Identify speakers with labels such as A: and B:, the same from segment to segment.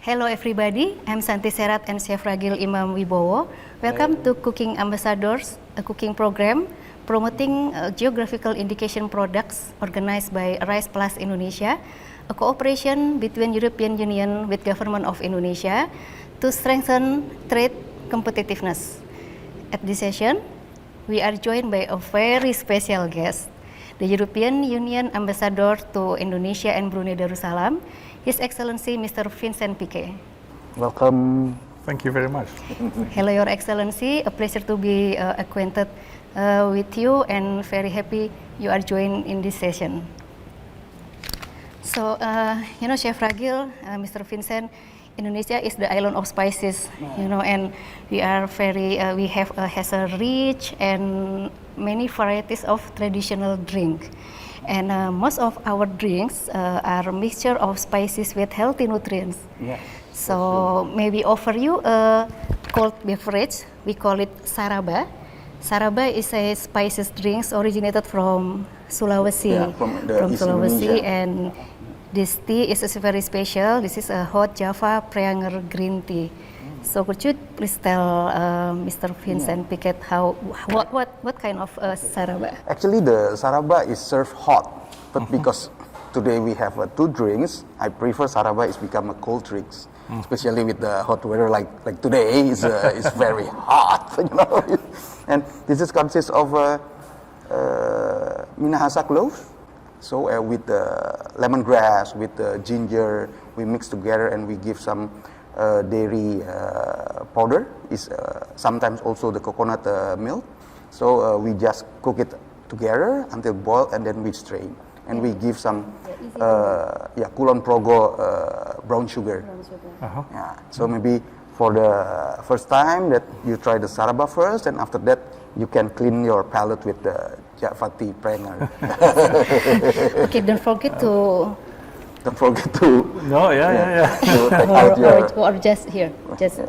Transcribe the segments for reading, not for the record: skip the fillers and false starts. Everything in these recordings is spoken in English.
A: Hello everybody, I'm Santhi Serad and Chef Ragil Imam Wibowo. Welcome to Cooking Ambassadors, a cooking program promoting geographical indication products organized by Rice Plus Indonesia, a cooperation between European Union with Government of Indonesia to strengthen trade competitiveness. At this session, we are joined by a very special guest, the European Union Ambassador to Indonesia and Brunei Darussalam, His Excellency Mr. Vincent Piket.
B: Welcome.
C: Thank you very much.
A: Hello, Your Excellency. A pleasure to be acquainted with you and very happy you are joined in this session. So, Chef Ragil, Mr. Vincent, Indonesia is the island of spices, and we are has a rich and many varieties of traditional drink. And most of our drinks are a mixture of spices with healthy nutrients.
B: Yes,
A: so maybe offer you a cold beverage. We call it saraba. Saraba is a spices drinks originated from Sulawesi.
B: Yeah, from
A: Sulawesi,
B: Indonesia.
A: and this tea is very special. This is a hot Java Pranger green tea. So could you please tell Mr. Vincent Piket what kind of saraba?
B: Actually, the saraba is served hot, but because today we have two drinks, I prefer saraba is become a cold drinks, especially with the hot weather like today is very hot, And this is consists of Minahasa cloves. So with lemongrass, with ginger, we mix together and we give some dairy powder, is sometimes also the coconut milk. So we just cook it together until boiled and then we strain. And we give some Kulon Progo brown sugar. Yeah. So maybe for the first time that you try the saraba first, and after that you can clean your palate with the Javati Pranger.
A: Okay, don't forget to...
B: Don't forget to...
C: No, yeah.
B: To take out your...
A: or just here, just...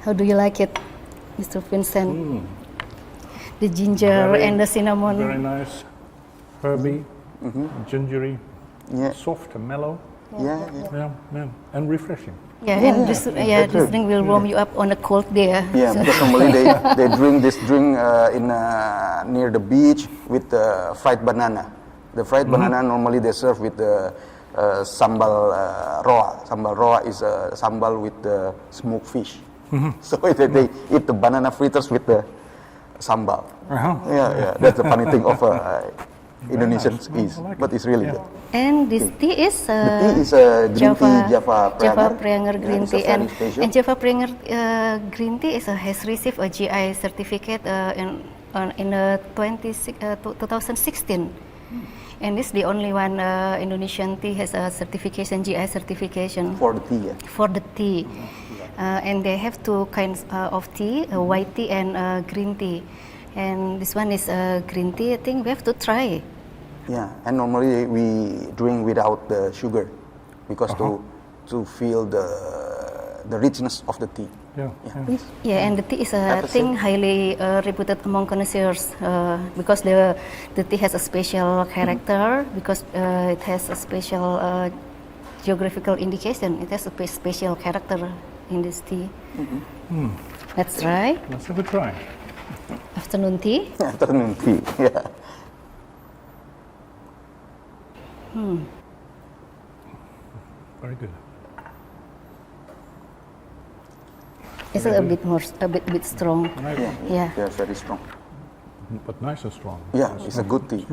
A: How do you like it, Mr. Vincent? The ginger and the cinnamon.
C: Very nice, herby, gingery, soft and mellow.
B: Yeah.
C: And refreshing.
A: Yeah, and this drink will warm you up on a cold day.
B: Yeah, because normally they drink this drink in near the beach with fried banana. The fried banana normally they serve with the sambal roa. Sambal roa is sambal with the smoked fish. So they eat the banana fritters with the sambal. Yeah. That's the funny thing of Indonesian is, but it's really good.
A: And this tea is
B: The tea is green tea Java
A: Pranger green tea, and Java Pranger green tea has received a GI certificate in 2016, and this is the only one Indonesian tea has a certification, GI certification
B: for the tea. Yeah.
A: For the tea, and they have two kinds of tea, white tea and green tea, and this one is green tea. I think we have to try.
B: Yeah, and normally we drink without the sugar because to feel the richness of the tea.
A: Yeah, and the tea is a thing highly reputed among connoisseurs because the tea has a special character, because it has a special geographical indication. It has a special character in this tea. Let's try.
C: Let's have a try.
A: Afternoon tea.
B: Afternoon tea, yeah.
C: Very good.
A: It's a bit strong.
B: Yeah, very strong.
C: But nice and strong.
B: Yeah, it's a good tea.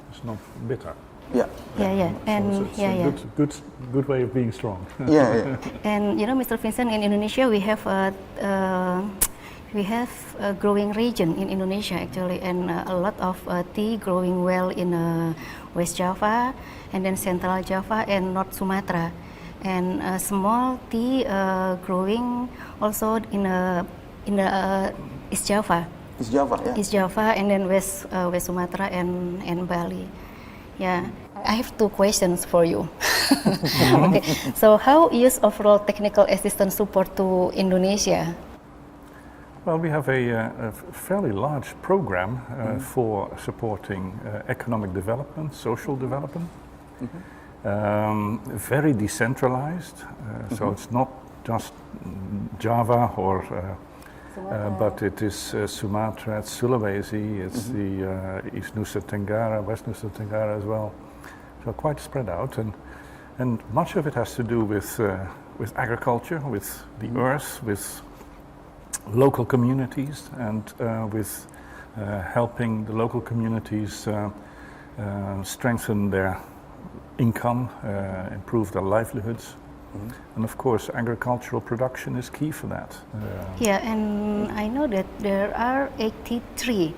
C: It's not bitter.
A: Yeah, and
C: it's a good way of being strong.
B: Yeah.
A: And Mr. Vincent, in Indonesia we have a growing region in Indonesia actually, and a lot of tea growing well in West Java, and then Central Java and North Sumatra, and small tea growing also in East Java.
B: East Java, yeah.
A: East Java, and then West Sumatra and Bali. Yeah, I have two questions for you. Okay, so how is overall technical assistance support to Indonesia?
C: Well, we have a fairly large program for supporting economic development, social development. Very decentralized, so it's not just Java or but it is Sumatra, it's Sulawesi, it's the East Nusa Tenggara, West Nusa Tenggara as well. So quite spread out, and much of it has to do with agriculture, with the earth, with local communities, and with helping the local communities strengthen their income, improve their livelihoods. And of course, agricultural production is key for that.
A: Yeah, and I know that there are 83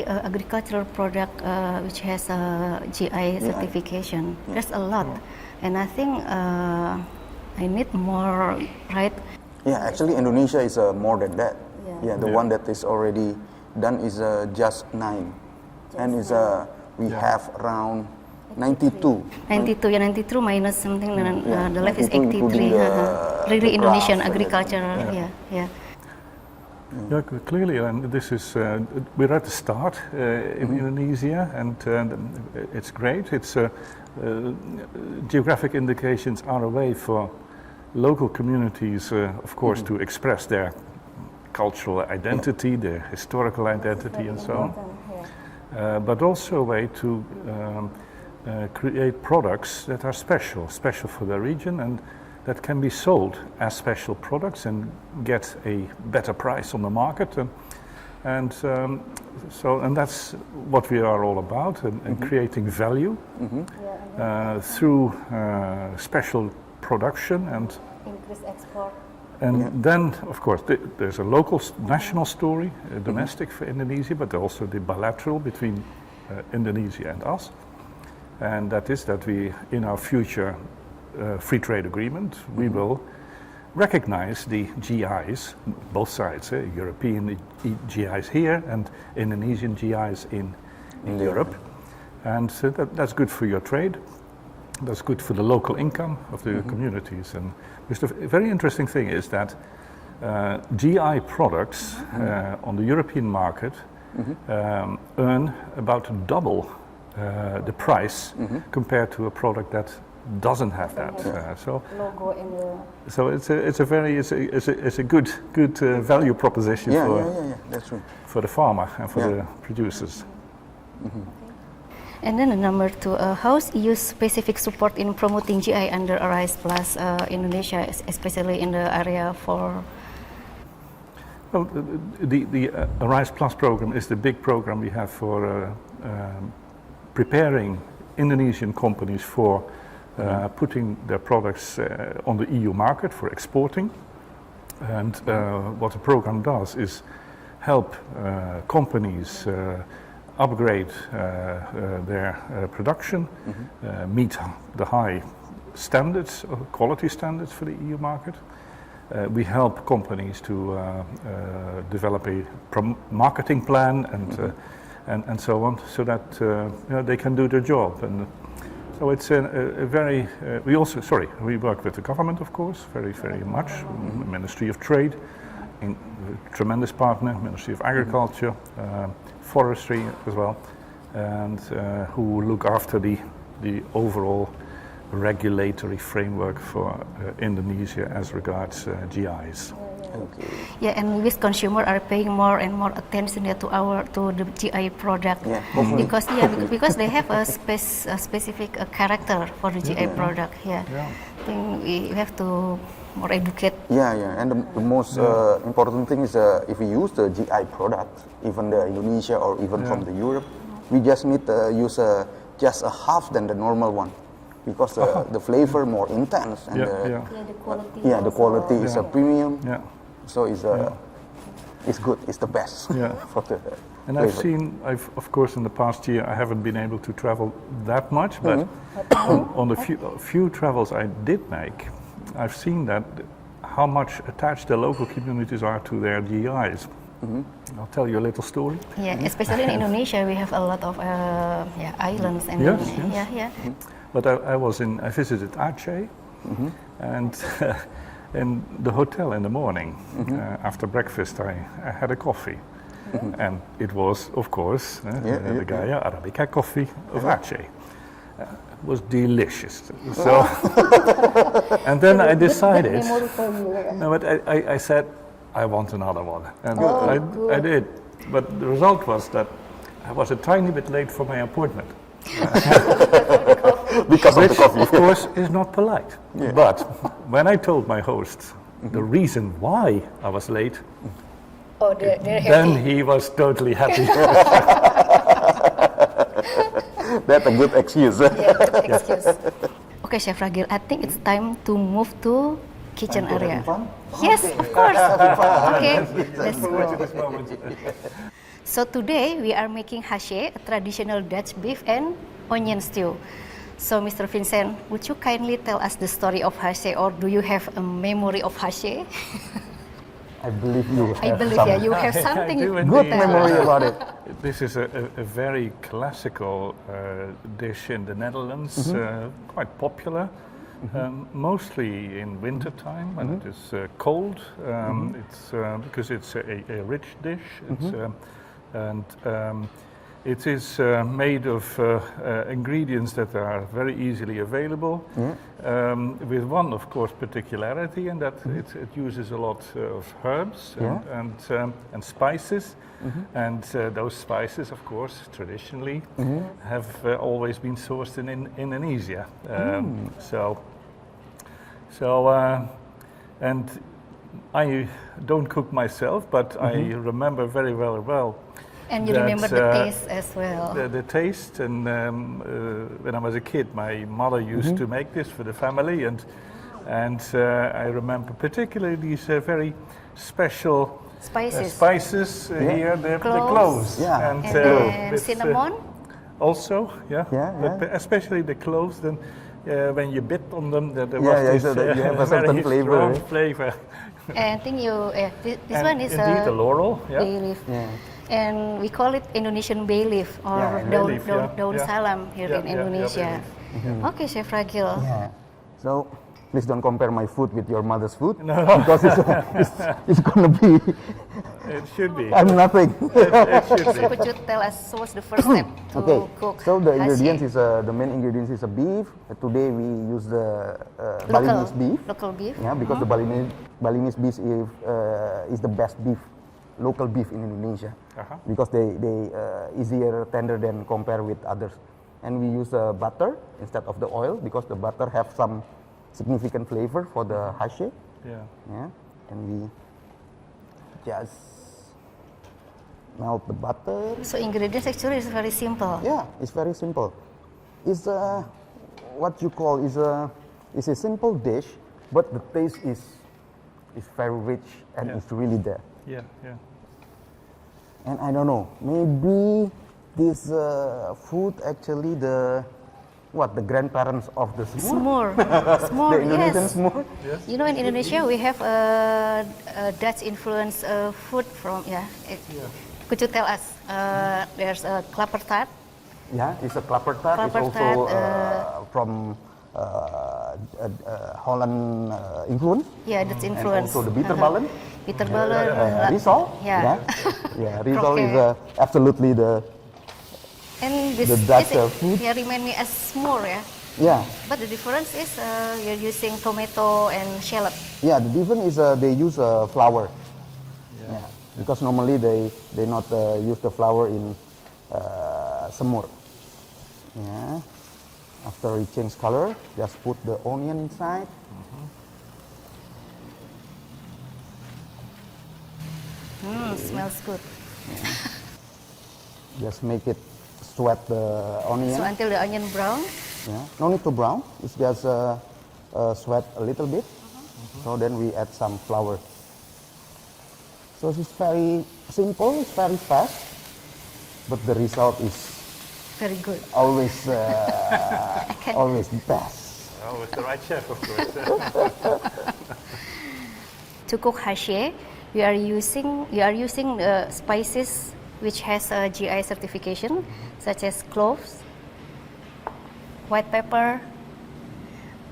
A: agricultural product which has a GI certification. There's a lot, and I think I need more, right?
B: Yeah, actually Indonesia is more than that. Yeah, the one that is already done is just 9, and is we have around 92.
A: 92, yeah, 92 minus something, and the left is
B: Including
A: 83. Really
B: the
A: Indonesian
B: craft and
A: agriculture,
C: everything.
A: yeah.
C: Yeah, clearly, and this is we're at the start in Indonesia, and it's great. It's geographic indications are a way for local communities, of course, to express their cultural identity, their historical identity, and so on. But also a way to create products that are special for the region, and that can be sold as special products and get a better price on the market, and that's what we are all about, and creating value through special production and
A: Increase export.
C: and then, of course, there's a local national story, domestic for Indonesia, but also the bilateral between Indonesia and us, and that is that we, in our future free trade agreement, we will recognize the GIs, both sides, European GIs here and Indonesian GIs in Europe, and that's good for your trade. That's good for the local income of the communities. And the very interesting thing is that GI products on the European market earn about double the price compared to a product that doesn't have that.
A: Logo in the...
C: So it's a good value proposition
B: That's true.
C: for the farmer and for the producers.
A: And then number 2, how's EU specific support in promoting GI under Arise Plus Indonesia, especially in the area for...
C: Well, the Arise Plus program is the big program we have for preparing Indonesian companies for putting their products on the EU market for exporting. And what the program does is help companies upgrade their production, meet the high standards, quality standards for the EU market. We help companies to develop a marketing plan and so on, so that they can do their job. And so it's a very. We work with the government, of course, very much. Ministry of Trade, tremendous partner. Ministry of Agriculture. Forestry as well, and who look after the overall regulatory framework for Indonesia as regards GIs.
B: Okay.
A: Yeah, and with consumer are paying more and more attention to the GI product, because they have a specific character for the GI product. I think we have to more educate.
B: And the most important thing is if we use the GI product, even the Indonesia or even from the Europe, we just need to use just a half than the normal one, because the flavor more intense and the quality is a premium. So it's good. It's the best. For the
C: and flavor. Of course, in the past year, I haven't been able to travel that much, but on the few travels I did make, I've seen that how much attached the local communities are to their GIs. I'll tell you a little story.
A: Yeah, especially in Indonesia, we have a lot of islands and
C: But I visited Aceh, and in the hotel in the morning. After breakfast, I had a coffee. And it was, of course, the Gaya Arabica coffee of Aceh. It was delicious. So, and then I decided, no, but I said, I want another one. And I did. But the result was that I was a tiny bit late for my appointment.
B: Because of the coffee.
C: Of course, is not polite. But when I told my host the reason why I was late, then he was totally happy.
B: That's a good excuse.
A: Good excuse. Okay, Chef Ragil, I think it's time to move to kitchen area. Yes, of course. Okay, let's go. So today we are making hachee, a traditional Dutch beef and onion stew. So Mr. Vincent, would you kindly tell us the story of hachee, or do you have a memory of hachee?
B: I believe you have
A: I believe
B: some
A: you have something
B: good memory about it.
C: This is a very classical dish in the Netherlands, quite popular, mostly in winter time when it is cold. It's because it's a rich dish. It is made of ingredients that are very easily available, with one, of course, particularity, and that it uses a lot of herbs and spices, and those spices, of course, traditionally have always been sourced in Indonesia. And I don't cook myself, but I remember very well.
A: And you remember the taste as well.
C: The taste, and when I was a kid, my mother used to make this for the family, and I remember particularly these very special spices here, the cloves,
A: and cinnamon.
C: Also, but especially the cloves. Then when you bit on them, there was this
B: so that you have a certain
C: strong flavor.
A: And I think this one is
C: indeed, a laurel,
A: bay leaf. And we call it Indonesian bay leaf or daun salam here in Indonesia. Okay, Chef Ragil.
B: So please don't compare my food with your mother's food, because it's gonna be.
C: It should be.
B: I'm nothing.
C: It should be.
A: So could you tell us what's the first step to cook?
B: So the ingredients
A: hachee?
B: the main ingredients is a beef. Today we use the Balinese beef.
A: Local beef.
B: Yeah, because the Balinese beef is the best beef, local beef in Indonesia, because they easier tender than compare with others. And we use butter instead of the oil, because the butter have some significant flavor for the hachee. And we just melt the butter.
A: So ingredients actually is very simple.
B: Yeah, it's very simple. It's what you call is a simple dish, but the taste is very rich and it's really there. And I don't know, maybe this food actually the grandparents of the semur.
A: Semur,
B: the Indonesian
A: yes.
B: semur.
A: You know, in Indonesia we have a Dutch influence food from Could you tell us? There's a klappertaart.
B: Yeah, it's a klappertaart. It's also from Holland influence.
A: Yeah, Dutch influence.
B: And also the bitterballen.
A: Bitterballen.
B: Risol.
A: Yeah.
B: Risol is absolutely the.
A: And this
B: Dutch food.
A: Remind me as semur,
B: Yeah.
A: But the difference is you're using tomato and shallot.
B: Yeah, the difference is they use flour. Because normally they not use the flour in semur. Yeah. After it change color, just put the onion inside.
A: Smells good.
B: Just make it sweat the onion.
A: So until the onion brown?
B: Yeah. No need to brown. It's just sweat a little bit. So then we add some flour. So it's very simple. It's very fast, but the result is
A: very good.
B: Always, always the best.
C: Oh, with the right chef, of course.
A: To cook hachee, you are using spices which has a GI certification, such as cloves, white pepper,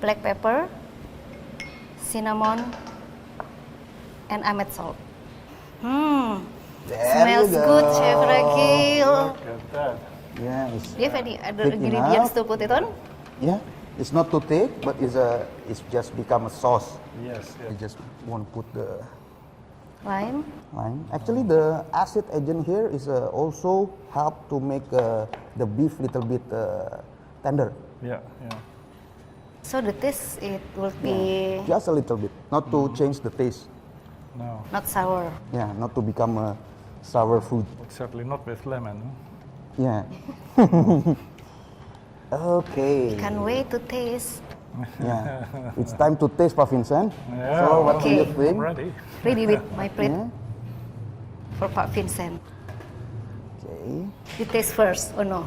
A: black pepper, cinnamon, and Ahmed salt.
B: There
A: Smells
B: you go.
A: good, Chef Ragil.
C: Look at that.
B: Yeah, it's
A: Do you have any other
B: thick
A: ingredients
B: enough.
A: to put it on?
B: Yeah, it's not too thick, but it's just become a sauce.
C: Yes,
B: I
C: yes.
B: just want to put the
A: Lime.
B: lime. Actually, the acid agent here is also help to make the beef little bit tender.
C: Yeah, yeah.
A: So the taste it will be
B: Just a little bit, not to change the taste.
C: No,
A: not sour.
B: Yeah, not to become a sour food.
C: certainly not with lemon. Huh?
B: Yeah. Okay.
A: Can't wait to taste.
B: Yeah. It's time to taste, Pak Vincent.
C: Yeah,
B: So, what do you
A: Okay.
B: think?
C: I'm ready.
A: Ready with my plate
B: Yeah.
A: for Pak Vincent.
B: Okay.
A: You taste first or no?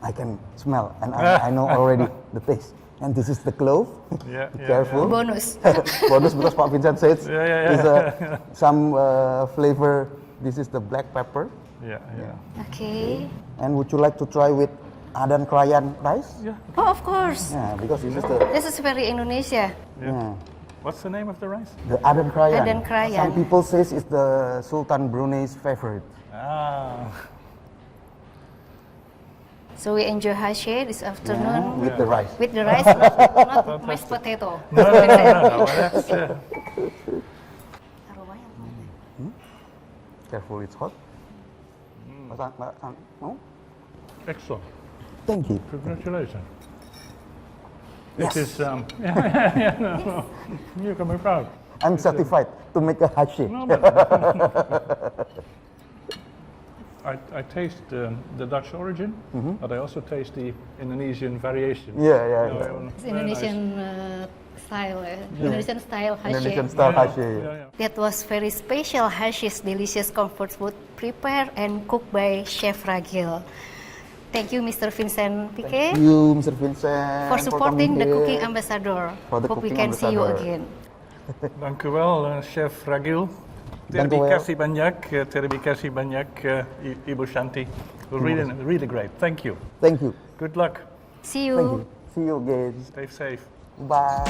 B: I can smell, and I know already the taste. And this is the clove.
C: Yeah,
B: Be
C: yeah,
B: careful.
A: Bonus.
B: Bonus because Pak Vincent says
C: Yeah.
B: is some flavor. This is the black pepper.
C: Yeah, yeah.
A: Okay.
B: And would you like to try with Adan Krayan rice?
C: Yeah,
A: Oh, of course.
B: Yeah, because this is the
A: This is very Indonesia.
B: yeah,
C: What's the name of the rice?
B: the Adan Krayan.
A: Adan Krayan.
B: Some people says it's the Sultan Brunei's favorite.
C: Ah,
A: So we enjoy Hachee this afternoon
B: With the rice.
A: with the rice, not mashed potato.
C: no, that's,
A: Aromanya
B: Careful, it's hot. No?
C: excellent.
B: Thank you.
C: Congratulations.
B: Yes.
C: It is, no. You can be proud.
B: I'm certified to make a hashi.
C: No, but I taste the Dutch origin, but I also taste the Indonesian variation.
B: Yeah.
A: It's
C: Very
A: Indonesian style, Indonesian style Hachee.
B: Indonesian style hashi.
C: Yeah.
A: That was very special Hachee's delicious comfort food prepared and cooked by Chef Ragil. Thank you, Mr. Vincent Piket,
B: Thank you, Mr. Vincent,
A: for supporting the
B: coming
A: cooking
B: here.
A: ambassador.
B: For the
A: Hope we
B: cooking
A: can see you
B: ambassador.
A: again.
C: Dank u wel, Chef Ragil.
B: Dank u wel.
C: Terima kasih banyak, Ibu Santhi. Really great. Thank you.
B: Thank you.
C: Good luck.
A: See
B: Thank
A: you.
B: you. See you again.
C: Stay safe.
B: Bye.